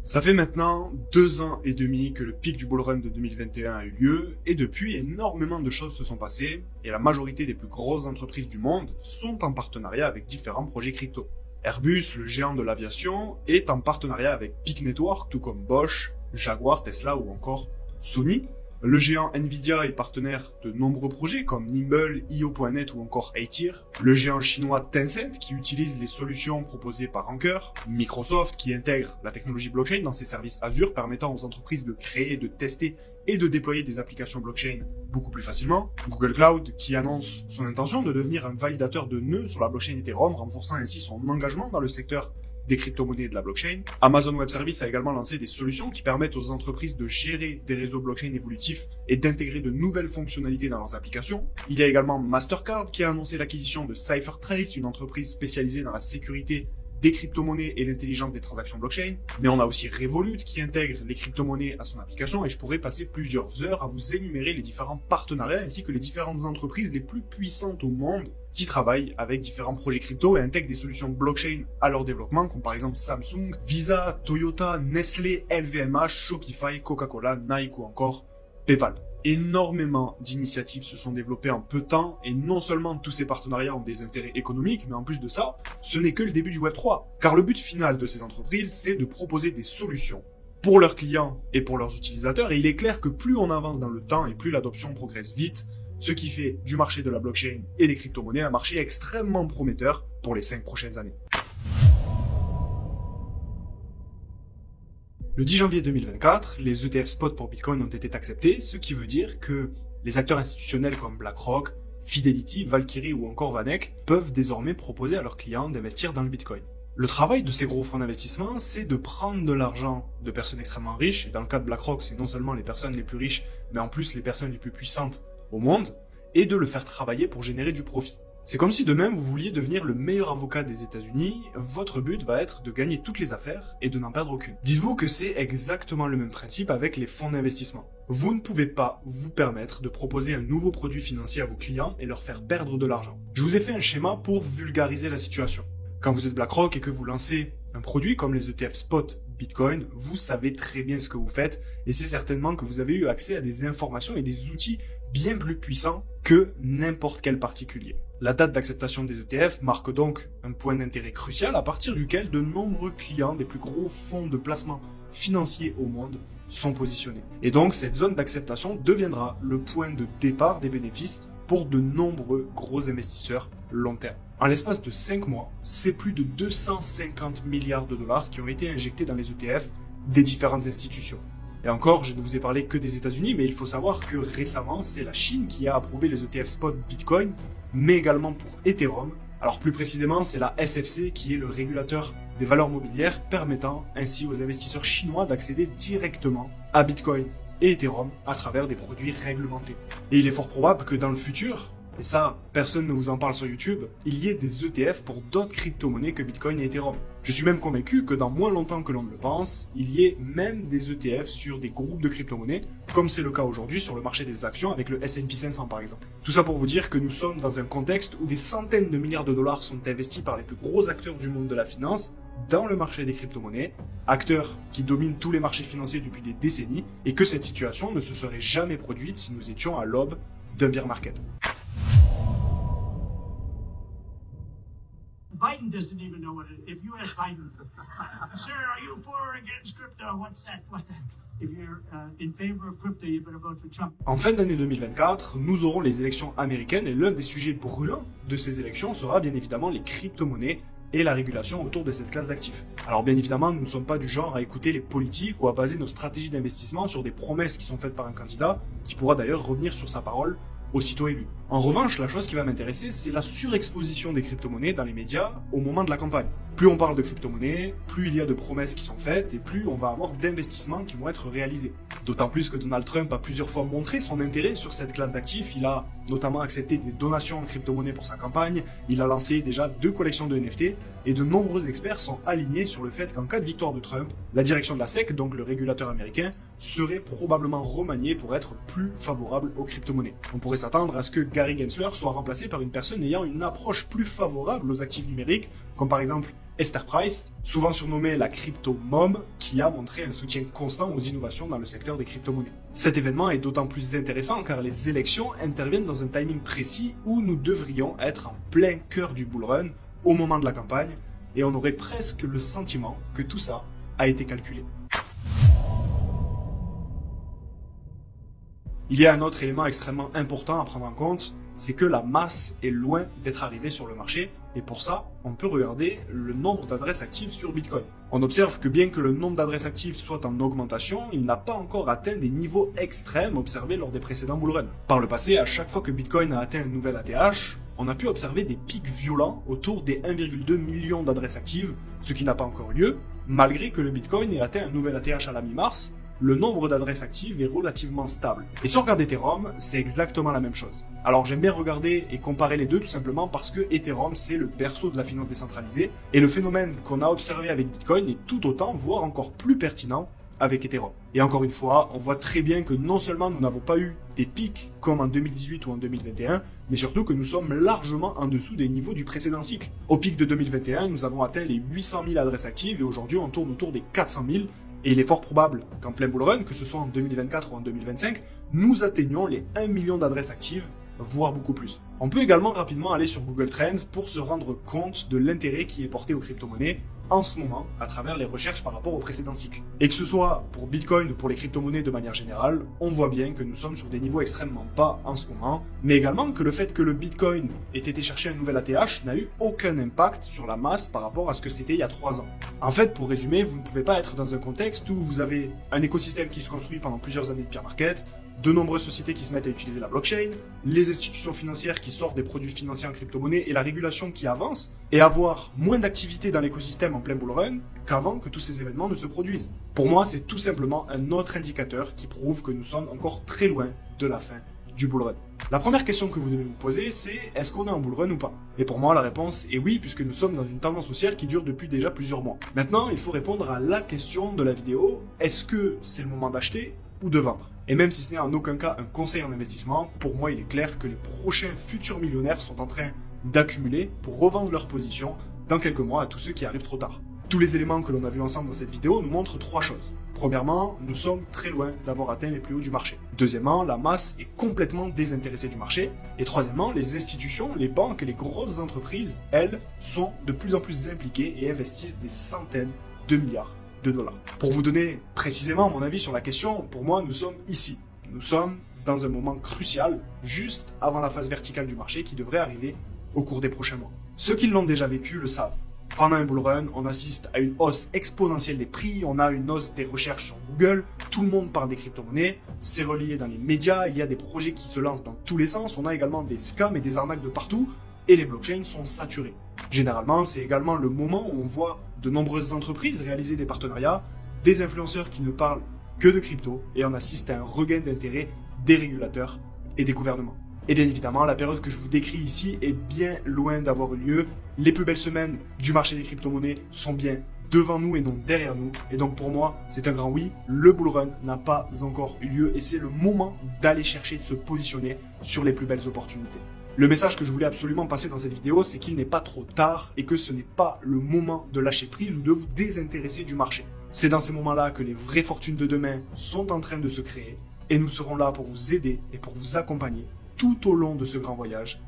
Ça fait maintenant 2 ans et demi que le pic du bull run de 2021 a eu lieu, et depuis, énormément de choses se sont passées, et la majorité des plus grosses entreprises du monde sont en partenariat avec différents projets crypto. Airbus, le géant de l'aviation, est en partenariat avec Peak Network, tout comme Bosch, Jaguar, Tesla ou encore Sony. Le géant Nvidia est partenaire de nombreux projets comme Nimble, IO.net ou encore Eightir. Le géant chinois Tencent qui utilise les solutions proposées par Anker. Microsoft qui intègre la technologie blockchain dans ses services Azure permettant aux entreprises de créer, de tester et de déployer des applications blockchain beaucoup plus facilement. Google Cloud qui annonce son intention de devenir un validateur de nœuds sur la blockchain Ethereum, renforçant ainsi son engagement dans le secteur des crypto-monnaies et de la blockchain. Amazon Web Services a également lancé des solutions qui permettent aux entreprises de gérer des réseaux blockchain évolutifs et d'intégrer de nouvelles fonctionnalités dans leurs applications. Il y a également Mastercard qui a annoncé l'acquisition de CipherTrace, une entreprise spécialisée dans la sécurité des crypto-monnaies et l'intelligence des transactions blockchain. Mais on a aussi Revolut qui intègre les crypto-monnaies à son application, et je pourrais passer plusieurs heures à vous énumérer les différents partenariats ainsi que les différentes entreprises les plus puissantes au monde qui travaillent avec différents projets crypto et intègrent des solutions blockchain à leur développement, comme par exemple Samsung, Visa, Toyota, Nestlé, LVMH, Shopify, Coca-Cola, Nike ou encore PayPal. Énormément d'initiatives se sont développées en peu de temps, et non seulement tous ces partenariats ont des intérêts économiques, mais en plus de ça, ce n'est que le début du Web3. Car le but final de ces entreprises, c'est de proposer des solutions pour leurs clients et pour leurs utilisateurs, et il est clair que plus on avance dans le temps et plus l'adoption progresse vite, ce qui fait du marché de la blockchain et des crypto-monnaies un marché extrêmement prometteur pour les 5 prochaines années. Le 10 janvier 2024, les ETF spot pour Bitcoin ont été acceptés, ce qui veut dire que les acteurs institutionnels comme BlackRock, Fidelity, Valkyrie ou encore Vanek peuvent désormais proposer à leurs clients d'investir dans le Bitcoin. Le travail de ces gros fonds d'investissement, c'est de prendre de l'argent de personnes extrêmement riches, et dans le cas de BlackRock, c'est non seulement les personnes les plus riches, mais en plus les personnes les plus puissantes au monde, et de le faire travailler pour générer du profit. C'est comme si demain vous vouliez devenir le meilleur avocat des États-Unis, votre but va être de gagner toutes les affaires et de n'en perdre aucune. Dites-vous que c'est exactement le même principe avec les fonds d'investissement. Vous ne pouvez pas vous permettre de proposer un nouveau produit financier à vos clients et leur faire perdre de l'argent. Je vous ai fait un schéma pour vulgariser la situation. Quand vous êtes BlackRock et que vous lancez un produit comme les ETF spot Bitcoin, vous savez très bien ce que vous faites, et c'est certainement que vous avez eu accès à des informations et des outils bien plus puissants que n'importe quel particulier. La date d'acceptation des ETF marque donc un point d'intérêt crucial à partir duquel de nombreux clients des plus gros fonds de placement financiers au monde sont positionnés. Et donc cette zone d'acceptation deviendra le point de départ des bénéfices pour de nombreux gros investisseurs long terme. En l'espace de 5 mois, c'est plus de 250 milliards de dollars qui ont été injectés dans les ETF des différentes institutions. Et encore, je ne vous ai parlé que des États-Unis, mais il faut savoir que récemment, c'est la Chine qui a approuvé les ETF spot Bitcoin, mais également pour Ethereum. Alors plus précisément, c'est la SFC qui est le régulateur des valeurs mobilières, permettant ainsi aux investisseurs chinois d'accéder directement à Bitcoin et Ethereum à travers des produits réglementés. Et il est fort probable que dans le futur, et ça, personne ne vous en parle sur YouTube, il y ait des ETF pour d'autres crypto-monnaies que Bitcoin et Ethereum. Je suis même convaincu que dans moins longtemps que l'on ne le pense, il y ait même des ETF sur des groupes de crypto-monnaies, comme c'est le cas aujourd'hui sur le marché des actions avec le S&P 500 par exemple. Tout ça pour vous dire que nous sommes dans un contexte où des centaines de milliards de dollars sont investis par les plus gros acteurs du monde de la finance dans le marché des crypto-monnaies, acteurs qui dominent tous les marchés financiers depuis des décennies, et que cette situation ne se serait jamais produite si nous étions à l'aube d'un bear market. Biden doesn't even know what it is. If you ask Biden, sir, are you for or against crypto? What's that? If you're in favor of crypto, you better vote for Trump. En fin d'année 2024, nous aurons les élections américaines, et l'un des sujets brûlants de ces élections sera bien évidemment les crypto-monnaies et la régulation autour de cette classe d'actifs. Alors bien évidemment, nous ne sommes pas du genre à écouter les politiques ou à baser nos stratégies d'investissement sur des promesses qui sont faites par un candidat, qui pourra d'ailleurs revenir sur sa parole aussitôt élu. En revanche, la chose qui va m'intéresser, c'est la surexposition des crypto-monnaies dans les médias au moment de la campagne. Plus on parle de crypto-monnaies, plus il y a de promesses qui sont faites, et plus on va avoir d'investissements qui vont être réalisés. D'autant plus que Donald Trump a plusieurs fois montré son intérêt sur cette classe d'actifs. Il a notamment accepté des donations en crypto-monnaies pour sa campagne, il a lancé déjà 2 collections de NFT, et de nombreux experts sont alignés sur le fait qu'en cas de victoire de Trump, la direction de la SEC, donc le régulateur américain, serait probablement remaniée pour être plus favorable aux crypto-monnaies. On pourrait s'attendre à ce que Gary Gensler soit remplacé par une personne ayant une approche plus favorable aux actifs numériques, comme par exemple Esther Price, souvent surnommée la crypto-mom, qui a montré un soutien constant aux innovations dans le secteur des crypto-monnaies. Cet événement est d'autant plus intéressant car les élections interviennent dans un timing précis où nous devrions être en plein cœur du bull run au moment de la campagne, et on aurait presque le sentiment que tout ça a été calculé. Il y a un autre élément extrêmement important à prendre en compte, c'est que la masse est loin d'être arrivée sur le marché, et pour ça, on peut regarder le nombre d'adresses actives sur Bitcoin. On observe que bien que le nombre d'adresses actives soit en augmentation, il n'a pas encore atteint des niveaux extrêmes observés lors des précédents bullruns. Par le passé, à chaque fois que Bitcoin a atteint un nouvel ATH, on a pu observer des pics violents autour des 1,2 million d'adresses actives, ce qui n'a pas encore eu lieu, malgré que le Bitcoin ait atteint un nouvel ATH à la mi-mars. Le nombre d'adresses actives est relativement stable. Et si on regarde Ethereum, c'est exactement la même chose. Alors j'aime bien regarder et comparer les deux tout simplement parce que Ethereum c'est le berceau de la finance décentralisée et le phénomène qu'on a observé avec Bitcoin est tout autant, voire encore plus pertinent avec Ethereum. Et encore une fois, on voit très bien que non seulement nous n'avons pas eu des pics comme en 2018 ou en 2021, mais surtout que nous sommes largement en dessous des niveaux du précédent cycle. Au pic de 2021, nous avons atteint les 800 000 adresses actives et aujourd'hui on tourne autour des 400 000. Et il est fort probable qu'en plein bull run, que ce soit en 2024 ou en 2025, nous atteignions les 1 million d'adresses actives, voire beaucoup plus. On peut également rapidement aller sur Google Trends pour se rendre compte de l'intérêt qui est porté aux crypto-monnaies en ce moment à travers les recherches par rapport au précédent cycle. Et que ce soit pour Bitcoin ou pour les crypto-monnaies de manière générale, on voit bien que nous sommes sur des niveaux extrêmement bas en ce moment, mais également que le fait que le Bitcoin ait été chercher un nouvel ATH n'a eu aucun impact sur la masse par rapport à ce que c'était il y a 3 ans. En fait, pour résumer, vous ne pouvez pas être dans un contexte où vous avez un écosystème qui se construit pendant plusieurs années de bear market, de nombreuses sociétés qui se mettent à utiliser la blockchain, les institutions financières qui sortent des produits financiers en crypto-monnaie et la régulation qui avance, et avoir moins d'activité dans l'écosystème en plein bull run qu'avant que tous ces événements ne se produisent. Pour moi, c'est tout simplement un autre indicateur qui prouve que nous sommes encore très loin de la fin du bull run. La première question que vous devez vous poser, c'est est-ce qu'on est en bull run ou pas? Et pour moi, la réponse est oui, puisque nous sommes dans une tendance haussière qui dure depuis déjà plusieurs mois. Maintenant, il faut répondre à la question de la vidéo, est-ce que c'est le moment d'acheter ou de vendre? Et même si ce n'est en aucun cas un conseil en investissement, pour moi il est clair que les prochains futurs millionnaires sont en train d'accumuler pour revendre leur position dans quelques mois à tous ceux qui arrivent trop tard. Tous les éléments que l'on a vus ensemble dans cette vidéo nous montrent 3 choses. Premièrement, nous sommes très loin d'avoir atteint les plus hauts du marché. Deuxièmement, la masse est complètement désintéressée du marché. Et troisièmement, les institutions, les banques et les grosses entreprises, elles, sont de plus en plus impliquées et investissent des centaines de milliards de dollars. Pour vous donner précisément mon avis sur la question, pour moi, nous sommes ici. Nous sommes dans un moment crucial, juste avant la phase verticale du marché qui devrait arriver au cours des prochains mois. Ceux qui l'ont déjà vécu le savent. Pendant un bull run, on assiste à une hausse exponentielle des prix, on a une hausse des recherches sur Google, tout le monde parle des crypto-monnaies, c'est relié dans les médias, il y a des projets qui se lancent dans tous les sens, on a également des scams et des arnaques de partout, et les blockchains sont saturés. Généralement, c'est également le moment où on voit de nombreuses entreprises réaliser des partenariats, des influenceurs qui ne parlent que de crypto, et on assiste à un regain d'intérêt des régulateurs et des gouvernements. Et bien évidemment, la période que je vous décris ici est bien loin d'avoir eu lieu. Les plus belles semaines du marché des crypto-monnaies sont bien devant nous et non derrière nous. Et donc pour moi, c'est un grand oui. Le bull run n'a pas encore eu lieu et c'est le moment d'aller chercher de se positionner sur les plus belles opportunités. Le message que je voulais absolument passer dans cette vidéo, c'est qu'il n'est pas trop tard et que ce n'est pas le moment de lâcher prise ou de vous désintéresser du marché. C'est dans ces moments-là que les vraies fortunes de demain sont en train de se créer et nous serons là pour vous aider et pour vous accompagner tout au long de ce grand voyage